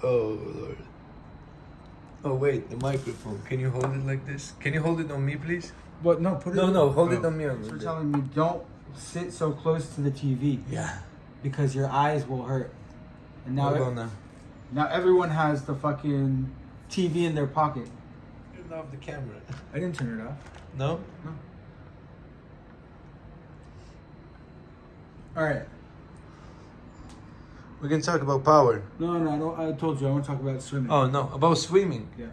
Oh, Lord. Oh, wait, the microphone. Can you hold it like this? Can you hold it on me, please? What? No, put it. No, hold it on me. So you're telling me don't sit so close to the TV. Yeah. Because your eyes will hurt. And now, What about now? now everyone has the fucking TV in their pocket. Turn off the camera. I didn't turn it off. No? No. All right. We can talk about power. No, I don't. I told you I want to talk about swimming. Oh, no. About swimming. Yeah.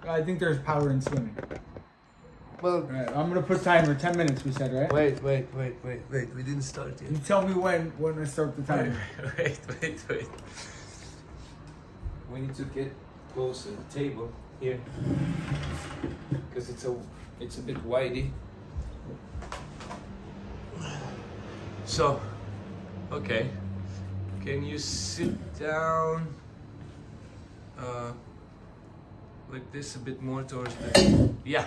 I think there's power in swimming. Well, All right. I'm gonna put timer. 10 minutes. We said, right? wait. We didn't start yet. You tell me when I start the timer. Wait. We need to get close to the table here. Because it's a bit widey. So, okay. Can you sit down like this a bit more towards the... Yeah.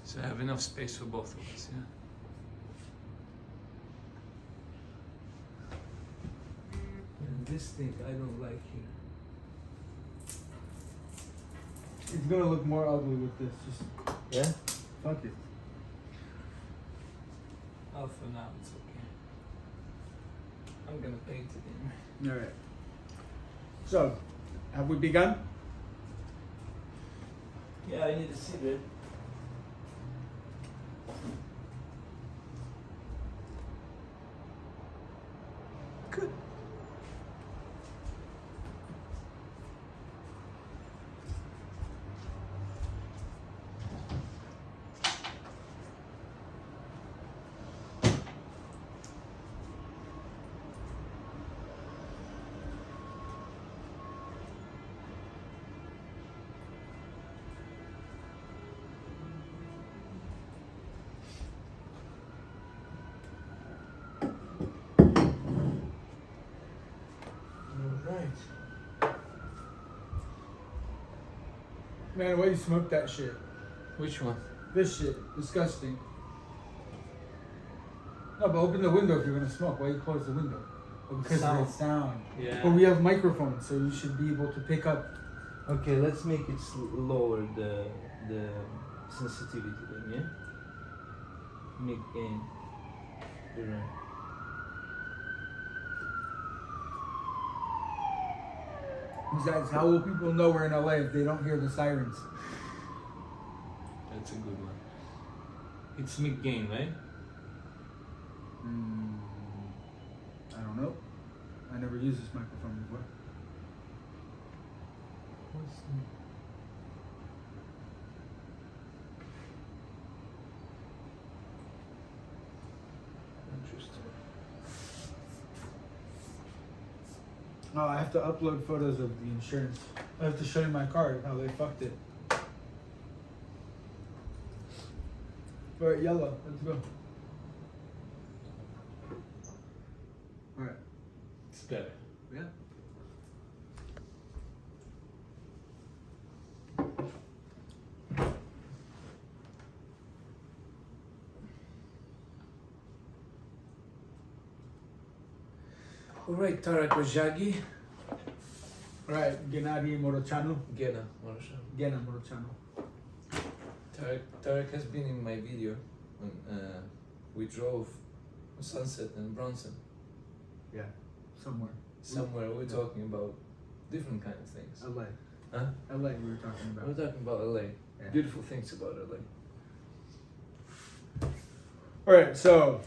So I have enough space for both of us, yeah? And this thing I don't like here. It's gonna look more ugly with this. Just Yeah? fuck it. Oh, for now it's okay. I'm gonna paint it in. All right. So, have we begun? Yeah, I need a cigarette. Good. Man, why you smoke that shit? Which one? This shit, disgusting. No, but open the window if you're gonna smoke. Why you close the window? Oh, because of the sound. Yeah. But we have microphones, so you should be able to pick up. Okay, let's make it lower the sensitivity then, yeah? Mid gain. You're right. Besides, how will people know we're in LA if they don't hear the sirens? That's a good one. It's mid gain, right? I don't know. I never used this microphone before. What's interesting. Oh, I have to upload photos of the insurance. I have to show you my card, how they fucked it. Alright, yellow, let's go. Alright. It's better. Yeah. Alright, Tarak Ojaghi. Alright, Gennady Morochano. Gena Marshall. Gena Morochano. Tarak has been in my video when we drove Sunset and Bronson. Yeah, somewhere. Somewhere we're talking about different kind of things. LA. Huh? LA we were talking about. We're talking about LA. Yeah. Beautiful things about LA. Alright, so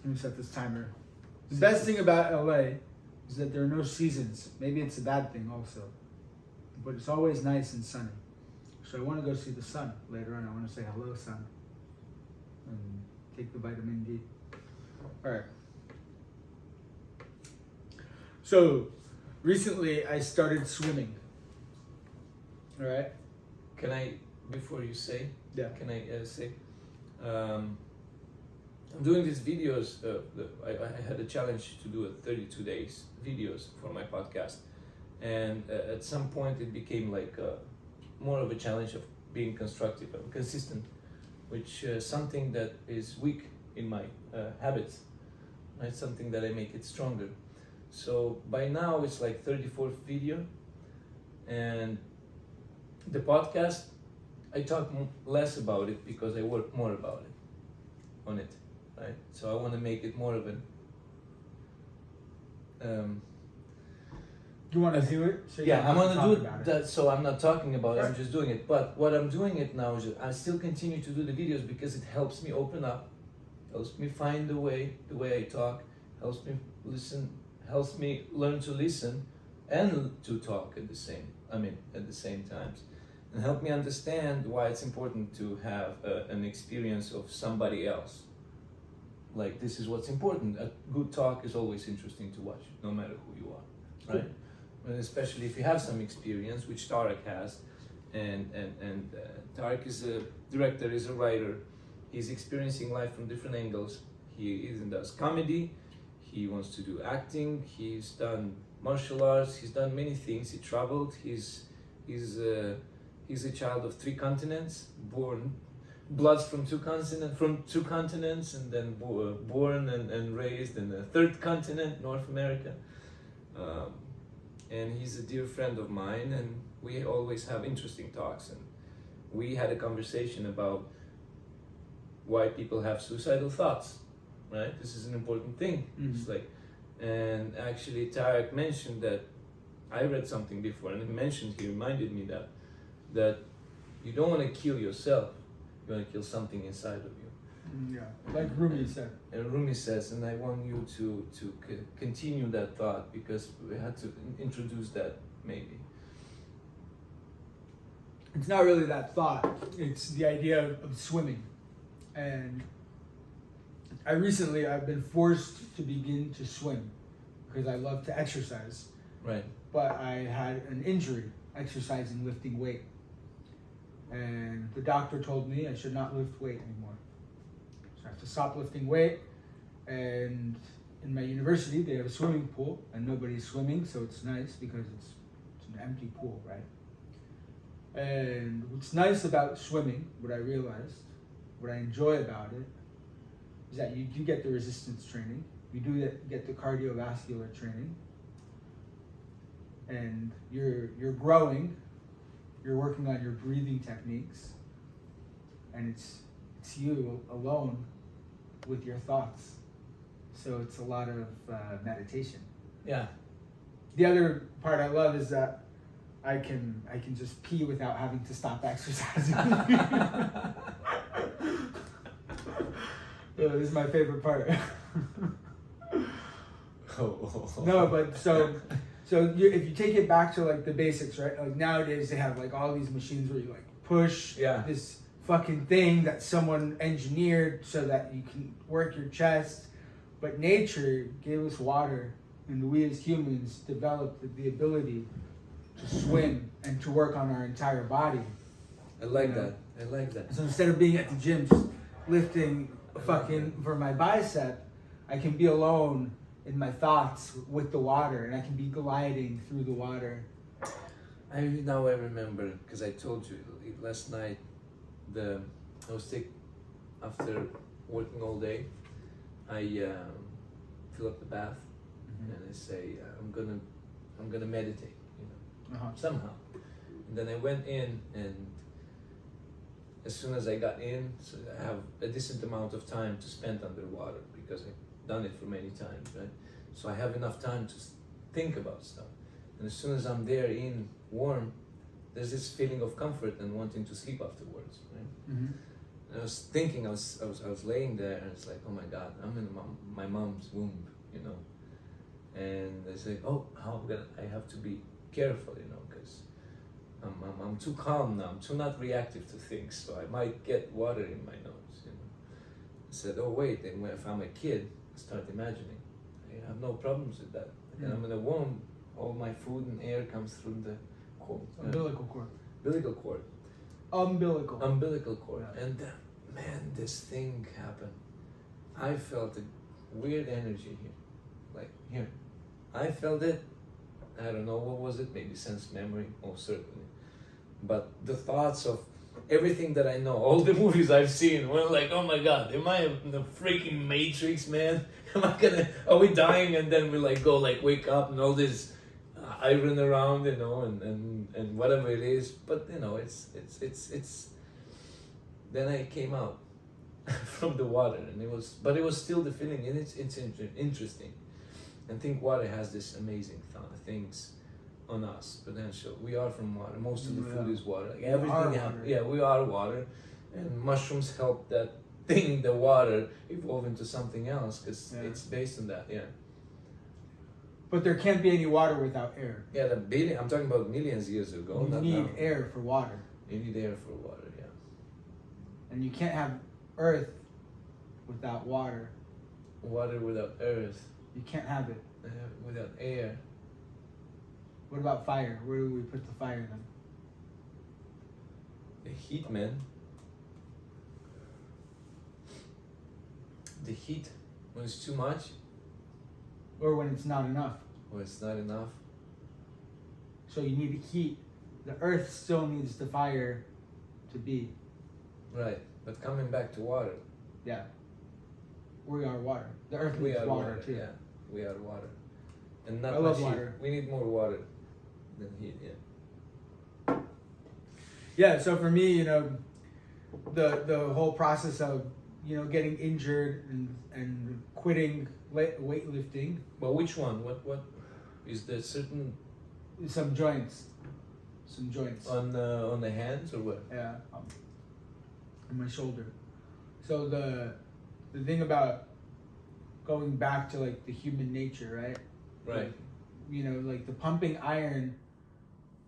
let me set this timer. The best thing about LA is that there are no seasons. Maybe it's a bad thing also. But it's always nice and sunny. So I want to go see the sun later on. I want to say hello, sun. And take the vitamin D. Alright. So recently I started swimming. Alright? Can I, before you say, Yeah. can I say, I'm doing these videos, I had a challenge to do a 32 days videos for my podcast. And at some point it became like more of a challenge of being constructive and consistent, which something that is weak in my habits, right? Something that I make it stronger. So by now it's like 34th video, and the podcast, I talk less about it because I work more about it, on it, right? So I want to make it more of an You want to do it? So you yeah, don't I'm have to gonna do talk about that. So I'm not talking about it. I'm Right. just doing it. But what I'm doing it now is I still continue to do the videos because it helps me open up, helps me find the way I talk, helps me listen, helps me learn to listen, and to talk at the same times, and help me understand why it's important to have an experience of somebody else. Like, this is what's important. A good talk is always interesting to watch, no matter who you are, right? And especially if you have some experience, which Tarak has, and Tarak is a director, is a writer. He's experiencing life from different angles. He even does comedy. He wants to do acting. He's done martial arts. He's done many things. He traveled. He's a child of 3 continents, bloods from two continents, and then born and raised in the 3rd continent, North America. And he's a dear friend of mine, and we always have interesting talks. And we had a conversation about why people have suicidal thoughts, right? This is an important thing. It's like, and actually Tarak mentioned that, I read something before, and he reminded me that you don't want to kill yourself, you want to kill something inside of you. Yeah, like Rumi said. And Rumi says, and I want you to continue that thought, because we had to introduce that maybe. It's not really that thought. It's the idea of swimming. And I've been forced to begin to swim because I love to exercise. Right. But I had an injury exercising, lifting weight. And the doctor told me I should not lift weight anymore. So I have to stop lifting weight. And in my university, they have a swimming pool, and nobody's swimming, so it's nice because it's an empty pool, right? And what's nice about swimming, what I realized, what I enjoy about it, is that you do get the resistance training, you do get the cardiovascular training, and you're growing, you're working on your breathing techniques, and it's you alone with your thoughts. So it's a lot of meditation. Yeah. The other part I love is that I can just pee without having to stop exercising. This is my favorite part. No, but so if you take it back to like the basics, right? Like nowadays they have like all these machines where you like push this fucking thing that someone engineered so that you can work your chest. But nature gave us water, and we as humans developed the ability to swim and to work on our entire body. I like that. So instead of being at the gym just lifting fucking for my bicep, I can be alone in my thoughts with the water, and I can be gliding through the water. I remember, because I told you last night, I was sick after working all day. I fill up the bath, and I say I'm gonna meditate, somehow. And then I went in, and as soon as I got in, so I have a decent amount of time to spend underwater because I've done it for many times, right? So I have enough time to think about stuff. And as soon as I'm there in warm, there's this feeling of comfort and wanting to sleep afterwards, right? And I was thinking, I was laying there, and it's like, oh my God, I'm in my mom's womb, And I say, oh, I have to be careful, because I'm too calm now. I'm too not reactive to things, so I might get water in my nose. I said, oh wait, and if I'm a kid, I start imagining. I have no problems with that. And I'm in a womb, all my food and air comes through the Umbilical cord. Umbilical cord. Umbilical cord. Yeah. And man, this thing happened. I felt a weird energy here. Like here. I felt it. I don't know what was it, maybe sense memory, most certainly. But the thoughts of everything that I know, all the movies I've seen, we're like, oh my god, am I in the freaking Matrix, man? Are we dying and then we like go like wake up and all this iron around, you know, and whatever it is. But you know, it's then I came out from the water, and it was still the feeling, and it's interesting. And think water has this amazing things on us, potential. We are from water. Most of the food is water. Like everything, we are water, and mushrooms help that thing, the water, evolve into something else because it's based on that. Yeah. But there can't be any water without air. Yeah, I'm talking about millions years ago. You need air for water. You need air for water. Yeah. And you can't have earth without water. Water without earth. You can't have it. Without air. What about fire? Where do we put the fire then? The heat, man. The heat, when it's too much. Or when it's not enough. When it's not enough. So you need the heat. The earth still needs the fire to be. Right, but coming back to water. Yeah. We are water. The earth needs water too. Yeah, we are water. And not I love much water. Heat. We need more water than heat, yeah. Yeah, so for me, you know, the whole process of, you know, getting injured and quitting weightlifting. Well, which one? What is there certain? Some joints. On the hands or what? Yeah, on my shoulder. So the thing about going back to like the human nature, right? Right. Like, you know, like the pumping iron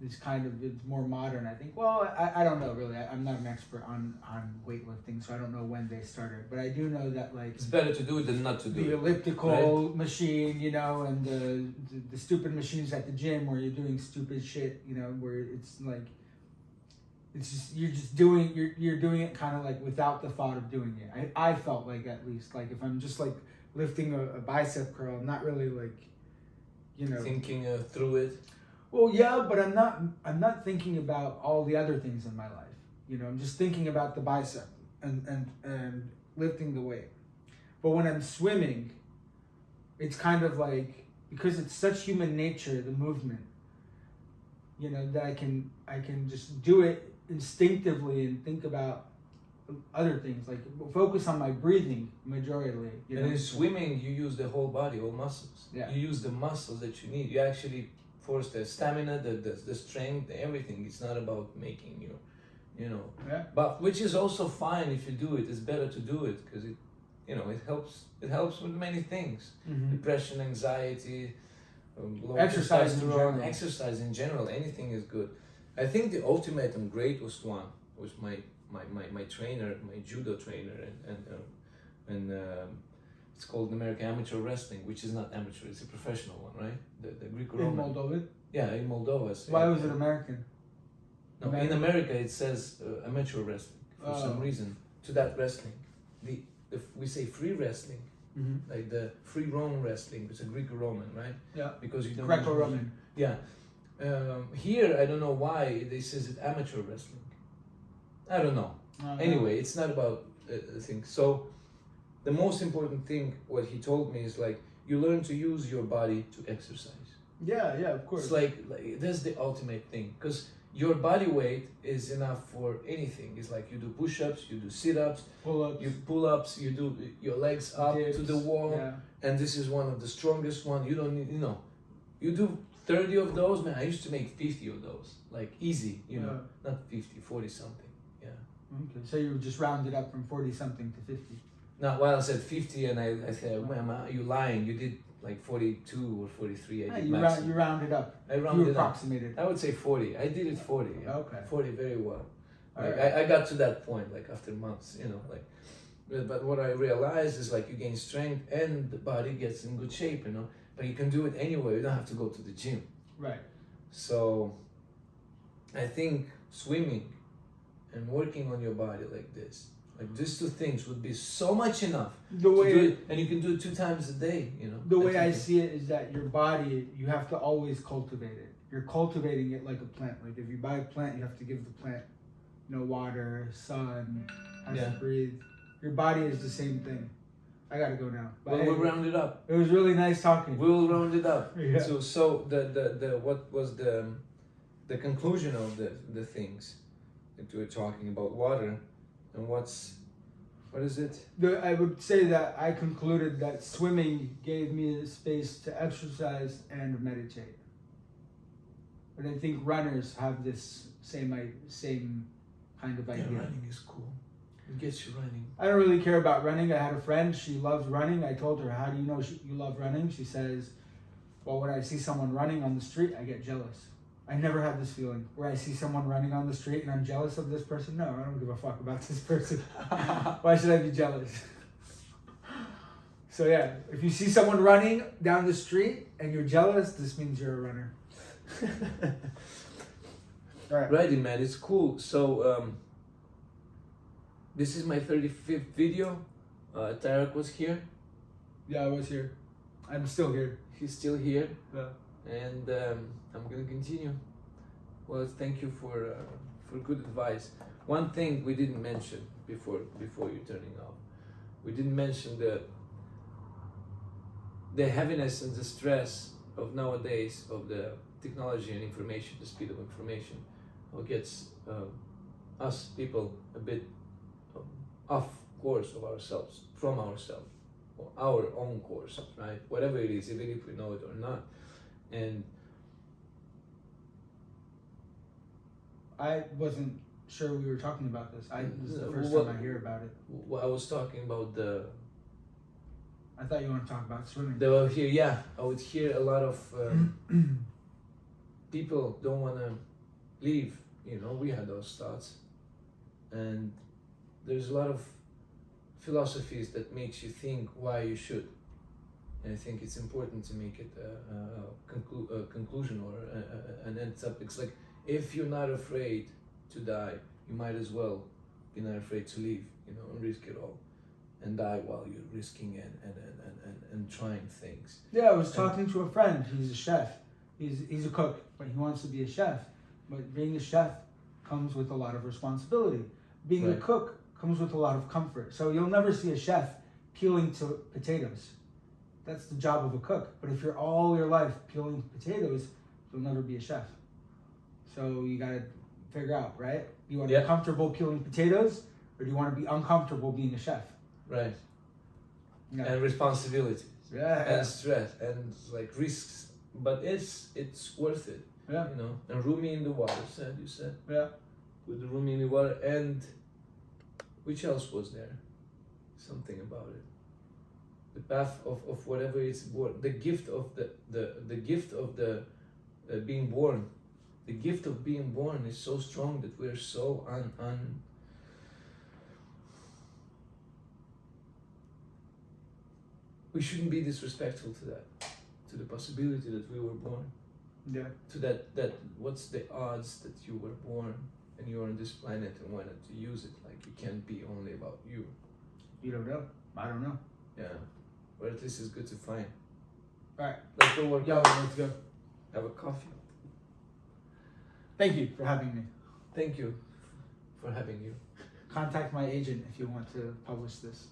is it's more modern, I think. Well, I don't know really. I'm not an expert on weightlifting, so I don't know when they started. But I do know that like it's better to do it than not to do it. The elliptical machine, you know, and the stupid machines at the gym where you're doing stupid shit, you know, where it's like you're doing it kind of like without the thought of doing it. I felt like, at least, like if I'm just like lifting a bicep curl, I'm not really like, you know, thinking through it. Well, yeah, but I'm not thinking about all the other things in my life. You know, I'm just thinking about the bicep and lifting the weight. But when I'm swimming, it's kind of like, because it's such human nature, the movement, you know, that I can just do it instinctively and think about other things, like focus on my breathing majorly. You know? And in swimming, you use the whole body, all muscles. Yeah. You use the muscles that you need. You actually force the stamina, the strength, everything. It's not about making you know. Yeah. But which is also fine if you do it. It's better to do it because it, you know, it helps. It helps with many things. Mm-hmm. Depression, anxiety, low exercise in testosterone, general. exercise in general. Anything is good. I think the ultimate and greatest one was my trainer, my judo trainer, and it's called American Amateur Wrestling, which is not amateur, it's a professional one, right? The Greco-Roman. In Moldova? Yeah, in Moldova. Why was it American? No, in America it says amateur wrestling for some reason. To that wrestling, we say free wrestling, like the free Roman wrestling, it's a Greco-Roman, right? Yeah. Because you don't. Greco-Roman. Yeah. Here I don't know why they says it amateur wrestling. I don't know. Anyway, it's not about the thing. So the most important thing, what he told me is like, you learn to use your body to exercise. Yeah, of course. It's like that's the ultimate thing, because your body weight is enough for anything. It's like you do push-ups, you do sit-ups, pull-ups, you do your legs up dips, to the wall, and this is one of the strongest one. You don't need, you know, you do 30 of those, man. I used to make 50 of those, like easy, you know, not 50, 40 something. Yeah. Okay, so you just rounded up from 40 something to 50. Now, while I said 50, and I said, man, are you lying? You did like 42 or 43. I did you rounded up. I rounded you approximated. I would say 40. I did it 40. Yeah. Okay. 40 very well. Like, right. I got to that point, like after months, you know, like, but what I realized is like you gain strength and the body gets in good shape, you know, but you can do it anywhere. You don't have to go to the gym. Right. So I think swimming and working on your body like this, like these two things would be so much enough the way to do it, and you can do it 2 times a day, you know. The way I see it is that your body, you have to always cultivate it. You're cultivating it like a plant. Like if you buy a plant, you have to give the plant no water, sun, has Yeah. to breathe. Your body is the same thing. I gotta go now. But Well, hey, we'll round it up. it was really nice talking. We'll round it up. Yeah. So the what was the conclusion of the things that we were talking about water, and what is it? I would say that I concluded that swimming gave me the space to exercise and meditate. But I think runners have this same kind of idea. Yeah, running is cool. It gets you running. I don't really care about running. I had a friend, she loves running. I told her, how do you know you love running? She says, well, when I see someone running on the street, I get jealous. I never had this feeling where I see someone running on the street and I'm jealous of this person. No, I don't give a fuck about this person. Why should I be jealous? So yeah, if you see someone running down the street and you're jealous, this means you're a runner. All right. Righty, man, it's cool. So this is my 35th video. Tarak was here. Yeah, I was here. I'm still here. He's still here, Yeah. and I'm gonna continue. Well, thank you for good advice. One thing we didn't mention before you turning off, we didn't mention the heaviness and the stress of nowadays of the technology and information, the speed of information, what gets us people a bit off course of ourselves, from ourselves, or our own course, right? Whatever it is, even if we know it or not. And I wasn't sure we were talking about this. This is the first Well, time I hear about it. I was talking about I thought you wanted to talk about swimming. I would hear a lot of people don't want to leave. We had those thoughts, and there's a lot of philosophies that makes you think why you should. And I think it's important to make it a conclusion or an end up. It's like, if you're not afraid to die, you might as well be not afraid to leave, and risk it all, and die while you're risking and trying things. Yeah, I was talking to a friend. He's a chef. He's a cook, but he wants to be a chef. But being a chef comes with a lot of responsibility. Being a Right. cook comes with a lot of comfort. So you'll never see a chef peeling potatoes. That's the job of a cook. But if you're all your life peeling potatoes, you'll never be a chef. So you gotta figure out, right? Do you want to be comfortable peeling potatoes, or do you want to be uncomfortable being a chef? Right. Yeah. And responsibilities. Yeah. And stress and like risks, but it's worth it. Yeah. And Rumi in the water you said. Yeah. With the Rumi in the water, and which else was there? Something about it. The path of whatever is born. The gift of the gift of the being born. The gift of being born is so strong that we're so we shouldn't be disrespectful to that, to the possibility that we were born. Yeah. To that what's the odds that you were born and you're on this planet and why not to use it? Like, it can't be only about you. You don't know. I don't know. Yeah. Or at least it's good to find. Alright. Let's go work Yo, out. let's go. Have a coffee. Thank you for having me. Thank you for having you. Contact my agent if you want to publish this.